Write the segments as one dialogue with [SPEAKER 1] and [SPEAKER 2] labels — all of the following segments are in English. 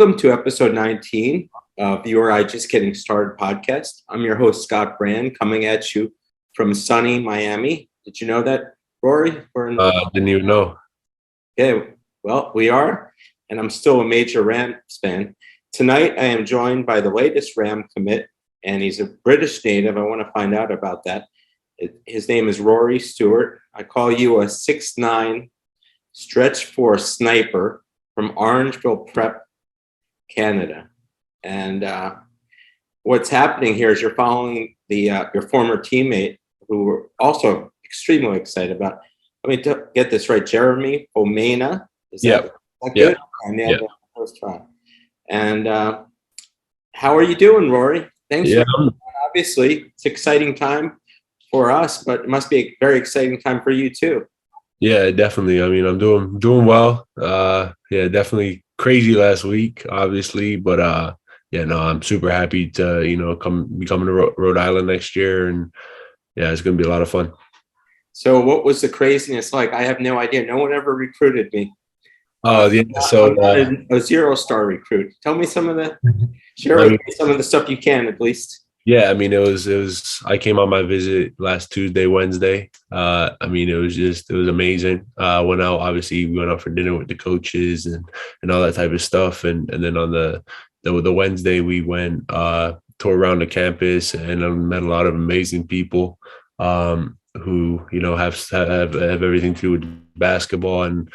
[SPEAKER 1] Welcome to episode 19 of the URI Just Getting Started podcast. I'm your host, Scott Brand, coming at you from sunny Miami. Did you know that, Rory?
[SPEAKER 2] Didn't even know.
[SPEAKER 1] Okay, well, we are, and I'm still a major Rams fan. Tonight, I am joined by the latest Ram commit, and he's a British native. I want to find out about that. His name is Rory Stewart. I call you a 6'9", stretch 4 sniper from Orangeville Prep, Canada. And what's happening here is you're following your former teammate, who we're also extremely excited about. Let me get this right. Jeremy Foumena. Is that good?
[SPEAKER 2] Yeah.
[SPEAKER 1] First try. And how are you doing, Rory? Thanks for coming. Obviously, it's an exciting time for us, but it must be a very exciting time for you too.
[SPEAKER 2] Yeah, definitely. I mean, I'm doing well. Definitely crazy last week, obviously, but I'm super happy to be coming to Rhode Island next year, and it's gonna be a lot of fun.
[SPEAKER 1] So, what was the craziness like? I have no idea. No one ever recruited me.
[SPEAKER 2] So
[SPEAKER 1] I'm a 0-star recruit. Tell me some of share with me some of the stuff you can, at least.
[SPEAKER 2] Yeah, I mean, it was. I came on my visit last Tuesday, Wednesday. I mean, it was amazing. Went out. Obviously, we went out for dinner with the coaches and all that type of stuff. And then on the Wednesday, we went tour around the campus and met a lot of amazing people who have everything to do with basketball and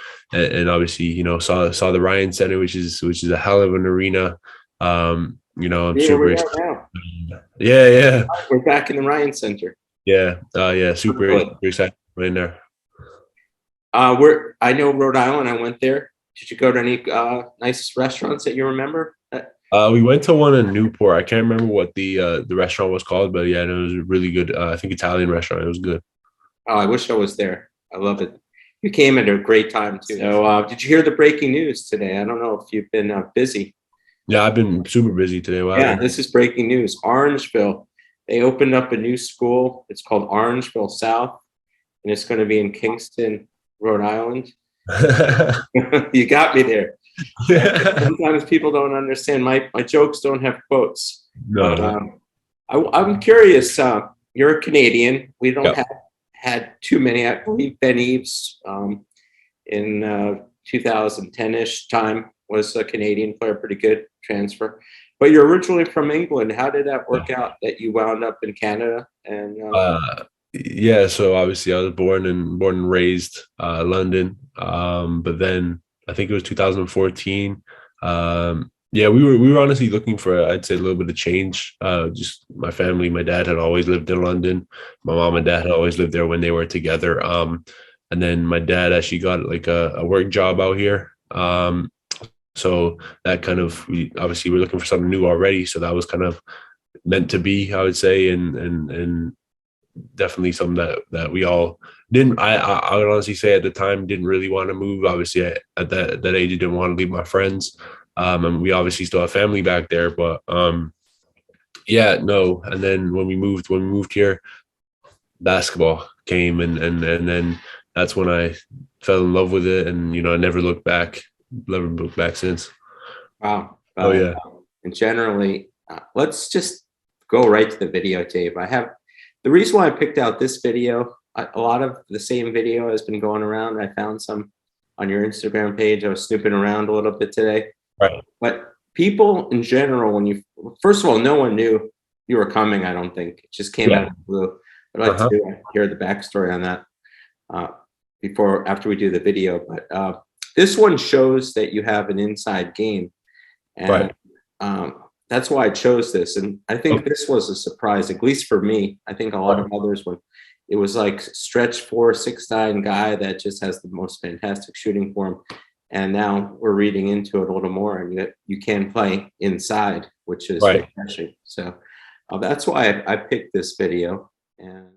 [SPEAKER 2] obviously saw the Ryan Center, which is a hell of an arena. I'm super excited. Yeah.
[SPEAKER 1] We're back in the Ryan Center.
[SPEAKER 2] Super excited right there.
[SPEAKER 1] I know Rhode Island. I went there. Did you go to any nice restaurants that you remember?
[SPEAKER 2] We went to one in Newport. I can't remember what the restaurant was called, but it was a really good, I think Italian restaurant. It was good.
[SPEAKER 1] Oh, I wish I was there. I love it. You came at a great time too. So, did you hear the breaking news today? I don't know if you've been busy.
[SPEAKER 2] Yeah, I've been super busy today. Wow.
[SPEAKER 1] Yeah, this is breaking news. Orangeville, they opened up a new school. It's called Orangeville South, and it's going to be in Kingston, Rhode Island. You got me there. Sometimes people don't understand. My jokes don't have quotes.
[SPEAKER 2] No.
[SPEAKER 1] I'm curious. You're a Canadian. We don't have had too many. I believe Ben Eves in 2010-ish time was a Canadian player, pretty good transfer. But you're originally from England. How did that work out that you wound up in Canada? And
[SPEAKER 2] so obviously I was born and raised London. But then I think it was 2014. We were honestly looking for, I'd say, a little bit of change. Just my family, my dad had always lived in London. My mom and dad had always lived there when they were together. And then my dad actually got like a work job out here. So that kind of, we obviously were looking for something new already. So that was kind of meant to be, I would say, and definitely something that we all didn't. I would honestly say at the time didn't really want to move. Obviously at that age, I didn't want to leave my friends. And we obviously still have family back there, but And then when we moved here, basketball came, and then that's when I fell in love with it, and I never looked back since.
[SPEAKER 1] Wow.
[SPEAKER 2] Yeah.
[SPEAKER 1] And generally, let's just go right to the videotape. The reason why I picked out this video, a lot of the same video has been going around. I found some on your Instagram page. I was snooping around a little bit today.
[SPEAKER 2] Right.
[SPEAKER 1] But people in general, first of all, no one knew you were coming, I don't think. It just came out of the blue. I'd like to hear the backstory on that after we do the video. But this one shows that you have an inside game. And that's why I chose this. And I think this was a surprise, at least for me. I think a lot of others would. It was like stretch 4, 6'9" guy that just has the most fantastic shooting form. And now we're reading into it a little more, and you can play inside, which is refreshing. So that's why I picked this video. And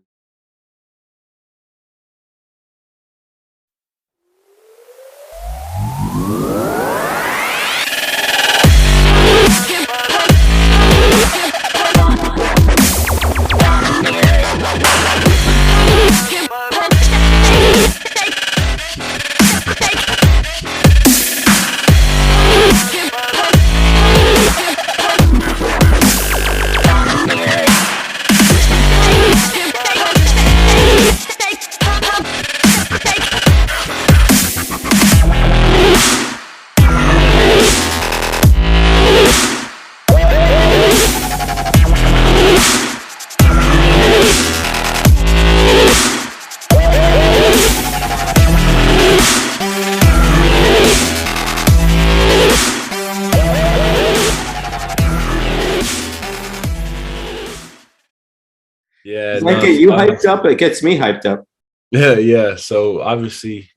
[SPEAKER 1] Does that get you hyped up? It gets me hyped up.
[SPEAKER 2] Yeah. So obviously,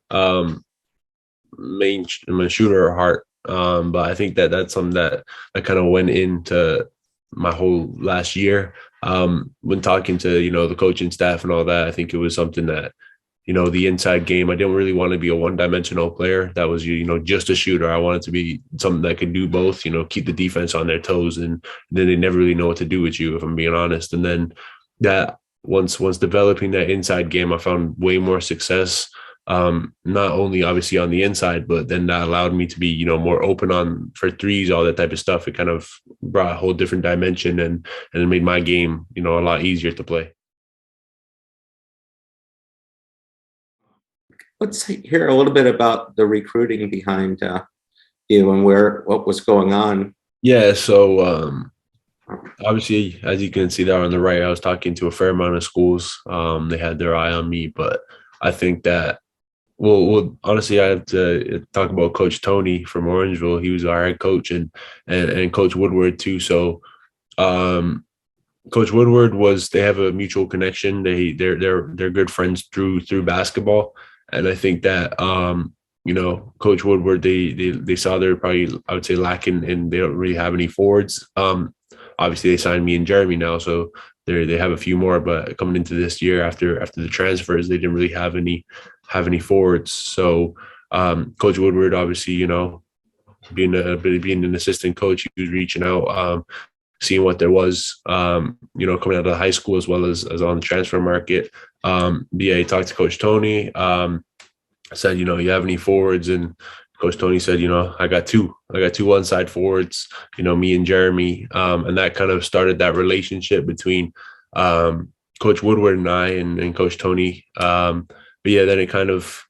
[SPEAKER 2] main shooter at heart. But I think that's something that kind of went into my whole last year. When talking to, the coaching staff and all that, I think it was something that, the inside game, I didn't really want to be a one-dimensional player that was, just a shooter. I wanted to be something that could do both, keep the defense on their toes, and then they never really know what to do with you, if I'm being honest. And then that once developing that inside game, I found way more success. Not only obviously on the inside, but then that allowed me to be, more open on for threes, all that type of stuff. It kind of brought a whole different dimension and it made my game, a lot easier to play.
[SPEAKER 1] Let's hear a little bit about the recruiting behind you and what was going on.
[SPEAKER 2] Yeah. So, obviously, as you can see there on the right, I was talking to a fair amount of schools. They had their eye on me, but I think that, well, honestly, I have to talk about Coach Tony from Orangeville. He was our head coach, and Coach Woodward too. So, Coach Woodward they have a mutual connection. They're good friends through basketball, and I think that Coach Woodward, they saw they're probably, I would say, lacking, and they don't really have any forwards. Obviously, they signed me and Jeremy now, so they have a few more. But coming into this year, after the transfers, they didn't really have any forwards. So Coach Woodward, obviously, being an assistant coach, he was reaching out, seeing what there was, coming out of high school as well as on the transfer market. He talked to Coach Tony, said, you have any forwards? And Coach Tony said, I got two one-side forwards, me and Jeremy. And that kind of started that relationship between Coach Woodward and I and Coach Tony. But yeah, then it kind of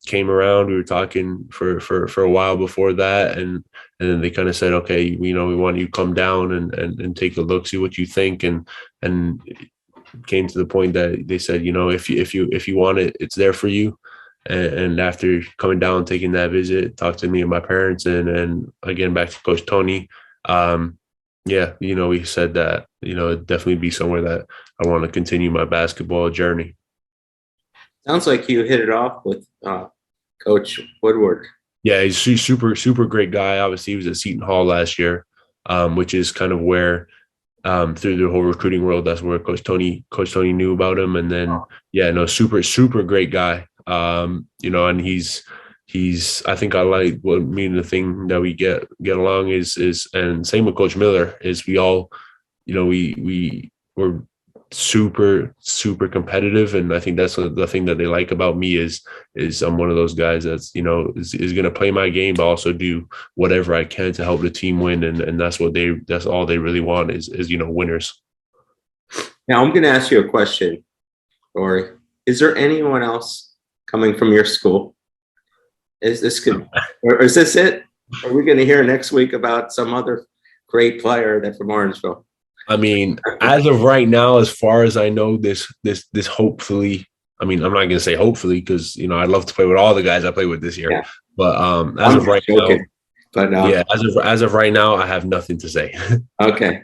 [SPEAKER 2] came around. We were talking for a while before that. And then they kind of said, okay, we want you to come down and take a look, see what you think. And it came to the point that they said, if you want it, it's there for you. And after coming down, taking that visit, talked to me and my parents, and again, back to Coach Tony. We said that, it'd definitely be somewhere that I want to continue my basketball journey.
[SPEAKER 1] Sounds like you hit it off with Coach Woodward.
[SPEAKER 2] Yeah, he's super, super great guy. Obviously, he was at Seton Hall last year, which is kind of where, through the whole recruiting world, that's where Coach Tony knew about him. And then, super, super great guy. And he's I think I like the thing that we get along is and same with Coach Miller, is we all, we're super, super competitive. And I think that's the thing that they like about me is I'm one of those guys that's, is going to play my game, but also do whatever I can to help the team win. And that's all they really want is winners.
[SPEAKER 1] Now I'm going to ask you a question, Rory. Is there anyone else coming from your school? Is this good, or is this it? Are we going to hear next week about some other great player that's from Orangeville?
[SPEAKER 2] I mean, as of right now, as far as I know, this hopefully, I mean, I'm not going to say hopefully, because, I'd love to play with all the guys I played with this year. Yeah. But as of right now, as of right now, I have nothing to say.
[SPEAKER 1] Okay.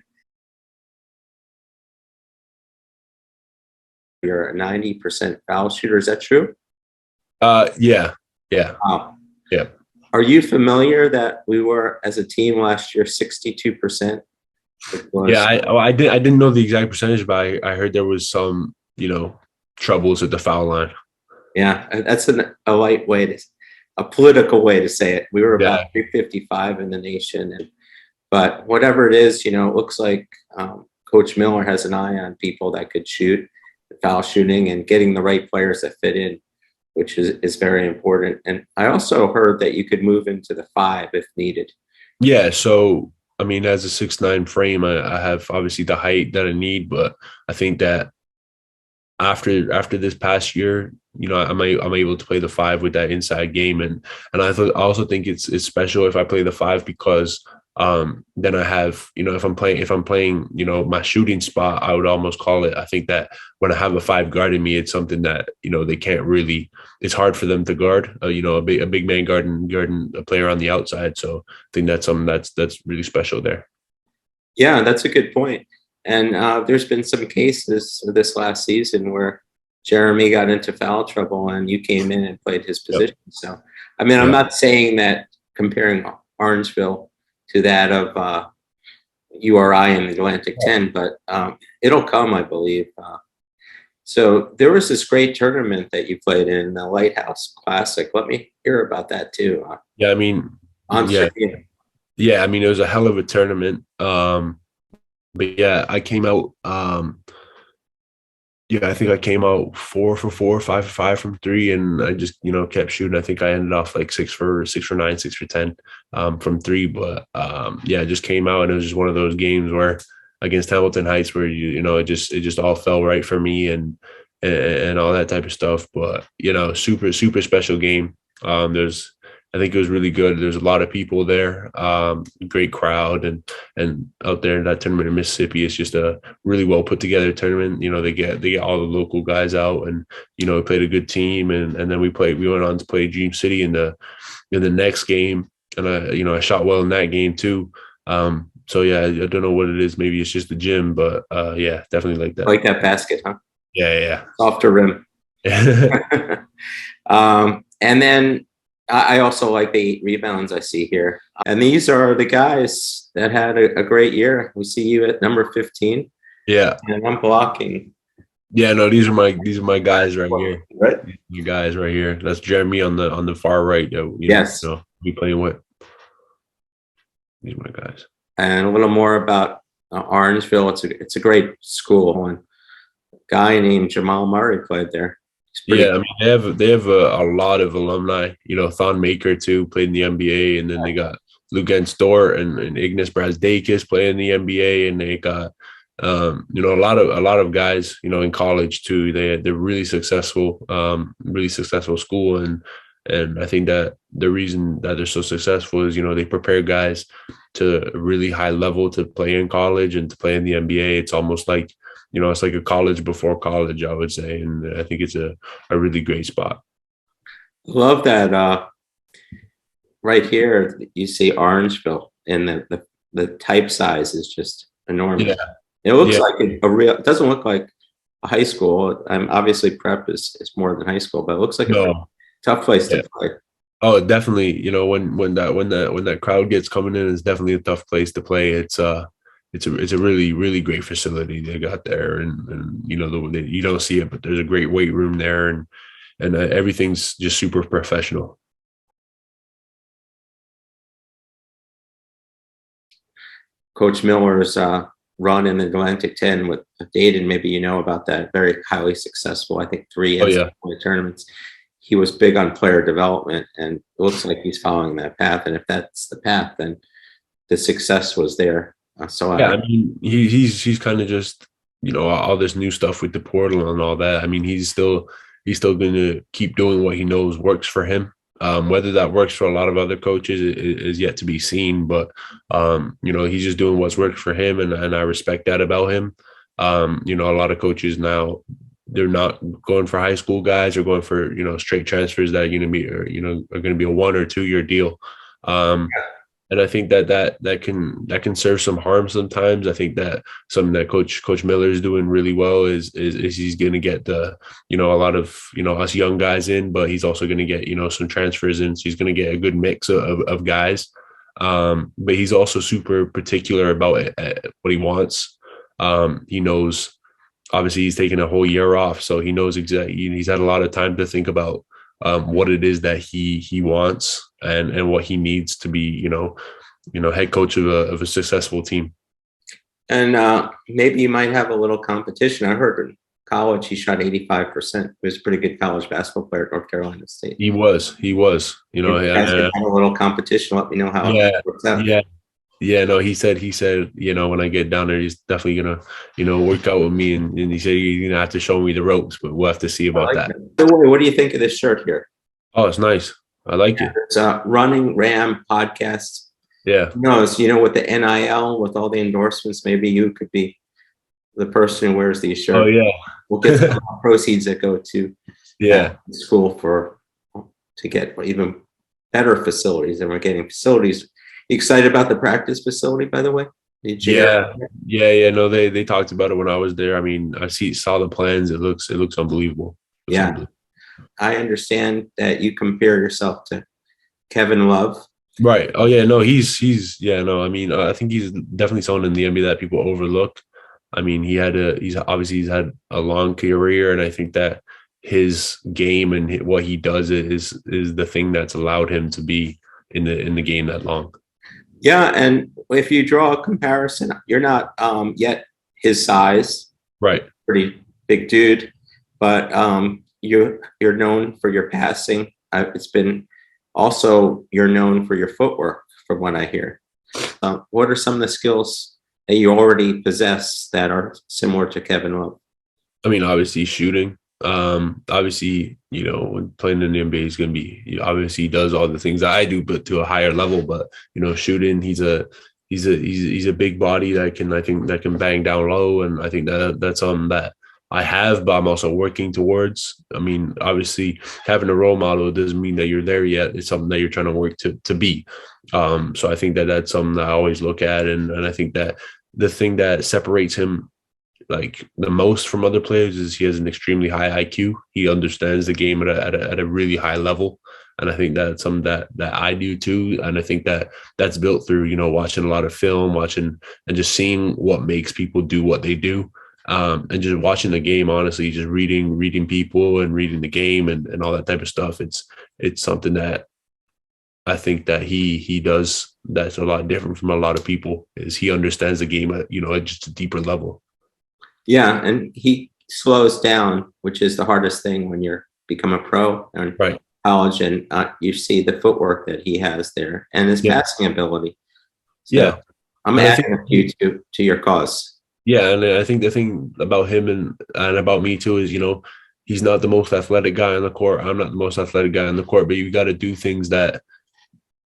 [SPEAKER 1] You're a 90% foul shooter. Is that true?
[SPEAKER 2] Yeah.
[SPEAKER 1] Wow.
[SPEAKER 2] Yeah.
[SPEAKER 1] Are you familiar that we were, as a team last year, 62%?
[SPEAKER 2] Yeah, I didn't know the exact percentage, but I heard there was some, troubles at the foul line.
[SPEAKER 1] Yeah, that's a political way to say it. We were about 355 in the nation, but whatever it is, it looks like Coach Miller has an eye on people that could shoot, foul shooting, and getting the right players that fit in, which is very important. And I also heard that you could move into the 5 if needed. Yeah,
[SPEAKER 2] so I mean, as a 6'9" frame, I have obviously the height that I need, but I think that after this past year, I'm able to play the 5 with that inside game, and I also think it's special if I play the 5 because then I have, if I'm playing, my shooting spot, I would almost call it. I think that when I have a 5 guarding me, it's something that, they can't really, it's hard for them to guard, a big man guarding a player on the outside. So I think that's something that's really special there.
[SPEAKER 1] Yeah, that's a good point. And there's been some cases this last season where Jeremy got into foul trouble and you came in and played his position. Yep. So, I mean, I'm not saying that comparing Orangeville to that of URI and the Atlantic 10, but it'll come, I believe. So there was this great tournament that you played in, the Lighthouse Classic. Let me hear about that too.
[SPEAKER 2] Yeah, I mean, yeah, I mean, it was a hell of a tournament. But yeah, I came out. I think I came out 4 for 4, 5 for 5 from 3, and I just kept shooting. I think I ended off like 6 for 9, 6 for 10 from 3. But yeah, it just came out, and it was just one of those games where against Hamilton Heights where it just all fell right for me and all that type of stuff. But super special game. I think it was really good. There's a lot of people there, great crowd, and out there in that tournament in Mississippi, it's just a really well put together tournament. They get all the local guys out, and we played a good team, and then we went on to play Dream City in the next game, and I shot well in that game too. So yeah, I don't know what it is. Maybe it's just the gym, but yeah, definitely like that.
[SPEAKER 1] Like that basket, huh?
[SPEAKER 2] Yeah.
[SPEAKER 1] Softer rim. And then I also like the 8 rebounds I see here. And these are the guys that had a great year. We see you at number 15.
[SPEAKER 2] Yeah.
[SPEAKER 1] And I'm blocking.
[SPEAKER 2] Yeah, no, these are my guys right here.
[SPEAKER 1] Right.
[SPEAKER 2] You guys right here. That's Jeremy on the far right.
[SPEAKER 1] Yes.
[SPEAKER 2] Be playing with. These are my guys.
[SPEAKER 1] And a little more about Orangeville. It's a great school. And a guy named Jamaal Murray played there.
[SPEAKER 2] Yeah, I mean they have a lot of alumni. Thon Maker too played in the NBA, and then they got Lugan Dort and Ignas Brazdeikis playing in the NBA, and they got a lot of guys in college too. They're really successful, school, and I think that the reason that they're so successful is they prepare guys to a really high level to play in college and to play in the NBA. It's almost like it's like a college before college, I would say. And I think it's a really great spot.
[SPEAKER 1] Love that. Right here, you see Orangeville, and the type size is just enormous. Yeah. It looks like it doesn't look like a high school. Obviously prep is more than high school, but it looks like a tough place to play.
[SPEAKER 2] Oh, definitely. When that crowd gets coming in, it's definitely a tough place to play. It's a really, really great facility they got there, and you don't see it, but there's a great weight room there, and everything's just super professional.
[SPEAKER 1] Coach Miller's run in the Atlantic 10 with Dayton, maybe about that, very highly successful. I think 3 NCAA tournaments. He was big on player development, and it looks like he's following that path. And if that's the path, then the success was there. So
[SPEAKER 2] I mean, he's kind of just all this new stuff with the portal and all that. I mean, he's still going to keep doing what he knows works for him. Whether that works for a lot of other coaches is yet to be seen. But he's just doing what's worked for him, and I respect that about him. A lot of coaches now, they're not going for high school guys or going for straight transfers that are going to be a 1 or 2 year deal. And I think that can serve some harm sometimes. I think that something that Coach Miller is doing really well is he's going to get a lot of us young guys in, but he's also going to get some transfers in. So he's going to get a good mix of guys. But he's also super particular about what he wants. He knows, obviously he's taken a whole year off, so he knows exactly. He's had a lot of time to think about what it is that he wants and what he needs to be, head coach of a successful team.
[SPEAKER 1] And maybe you might have a little competition. I heard in college he shot 85%. He was a pretty good college basketball player at North Carolina State.
[SPEAKER 2] He was. If you guys
[SPEAKER 1] have a little competition, let me know how it works out.
[SPEAKER 2] Yeah, no, he said, when I get down there, he's definitely gonna, work out with me, and he said he's gonna have to show me the ropes, but we'll have to see about that.
[SPEAKER 1] What do you think of this shirt here?
[SPEAKER 2] Oh, it's nice. I like it.
[SPEAKER 1] It's a Running Ram podcast.
[SPEAKER 2] Yeah.
[SPEAKER 1] No, it's with the NIL, with all the endorsements, maybe you could be the person who wears these shirts.
[SPEAKER 2] Oh yeah.
[SPEAKER 1] We'll get some proceeds that go to school to get even better facilities, and we're getting facilities. You excited about the practice facility, by the way? Did you hear?
[SPEAKER 2] Yeah. No, they talked about it when I was there. I mean, saw the plans. It looks unbelievable.
[SPEAKER 1] Yeah, I understand that you compare yourself to Kevin Love.
[SPEAKER 2] Right. Oh yeah. No, he's yeah. No, I mean, I think he's definitely someone in the NBA that people overlook. I mean, he's had a long career, and I think that his game and what he does is the thing that's allowed him to be in the game that long.
[SPEAKER 1] Yeah, and if you draw a comparison, you're not yet his size,
[SPEAKER 2] Right.
[SPEAKER 1] pretty big dude, but you're known for your passing. It's been also you're known for your footwork, from what I hear. What are some of the skills that you already possess that are similar to Kevin Love?
[SPEAKER 2] I mean, obviously shooting. Obviously, when playing in the NBA, he's going to be, obviously he does all the things that I do, but to a higher level. But shooting, he's a big body that can bang down low, and I think that's something that I have, but I'm also working towards. I mean, obviously having a role model doesn't mean that you're there yet. It's something that you're trying to work to be. So I think that that's something that I always look at, and I think that the thing that separates him like the most from other players is he has an extremely high IQ. He understands the game at a really high level. And I think that's something that I do too. And I think that that's built through, watching a lot of film, watching and just seeing what makes people do what they do. And just watching the game, honestly, just reading people and reading the game and all that type of stuff. It's something that I think that he does that's a lot different from a lot of people, is he understands the game at just a deeper level.
[SPEAKER 1] Yeah, and he slows down, which is the hardest thing when you're become a pro and
[SPEAKER 2] Right.
[SPEAKER 1] College, and you see the footwork that he has there and his passing ability. So I'm adding a few to your cause.
[SPEAKER 2] Yeah, and I think the thing about him and about me too is, he's not the most athletic guy on the court. I'm not the most athletic guy on the court, but you got to do things that,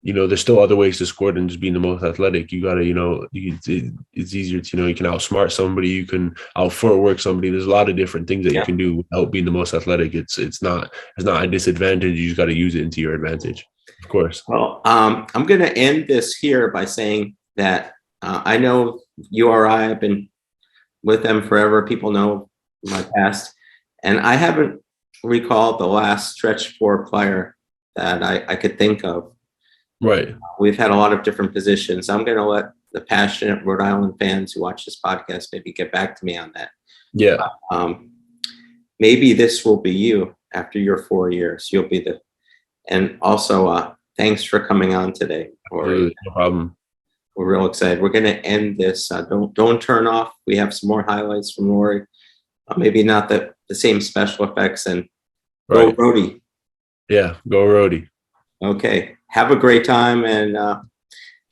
[SPEAKER 2] there's still other ways to score than just being the most athletic. You got to, it's easier to, you can outsmart somebody, you can out footwork somebody. There's a lot of different things that you can do without being the most athletic. It's not a disadvantage. You just got to use it into your advantage, of course.
[SPEAKER 1] Well, I'm going to end this here by saying that I know URI. I've been with them forever. People know my past, and I haven't recalled the last stretch four player that I could think of.
[SPEAKER 2] Right.
[SPEAKER 1] We've had a lot of different positions. I'm going to let the passionate Rhode Island fans who watch this podcast maybe get back to me on that.
[SPEAKER 2] Yeah.
[SPEAKER 1] Maybe this will be you after your 4 years. You'll be and also thanks for coming on today.
[SPEAKER 2] No problem.
[SPEAKER 1] We're real excited. We're going to end this. Don't turn off. We have some more highlights from Rory. Maybe not the same special effects. And go Rhody.
[SPEAKER 2] Yeah, go Rhody.
[SPEAKER 1] Okay. Have a great time and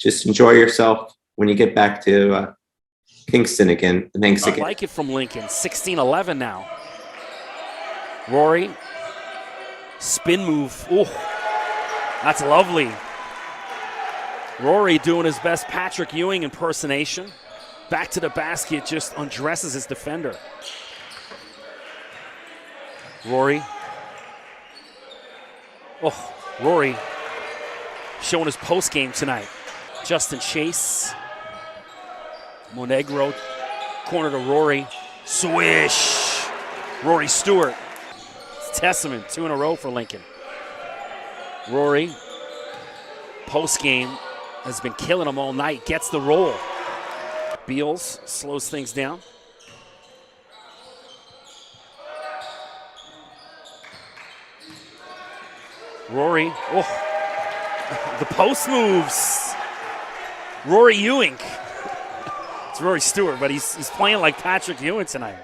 [SPEAKER 1] just enjoy yourself when you get back to Kingston again. Thanks again.
[SPEAKER 3] I like it from Lincoln. 16-11 now. Rory. Spin move. Ooh, that's lovely. Rory doing his best Patrick Ewing impersonation. Back to the basket, just undresses his defender. Rory. Oh, Rory showing his post game tonight. Justin Chase. Monegro. Corner to Rory. Swish. Rory Stewart. It's testament. 2 in a row for Lincoln. Rory. Post game. Has been killing him all night. Gets the roll. Beals slows things down. Rory. Oh. The post moves. Rory Ewing. It's Rory Stewart, but he's playing like Patrick Ewing tonight.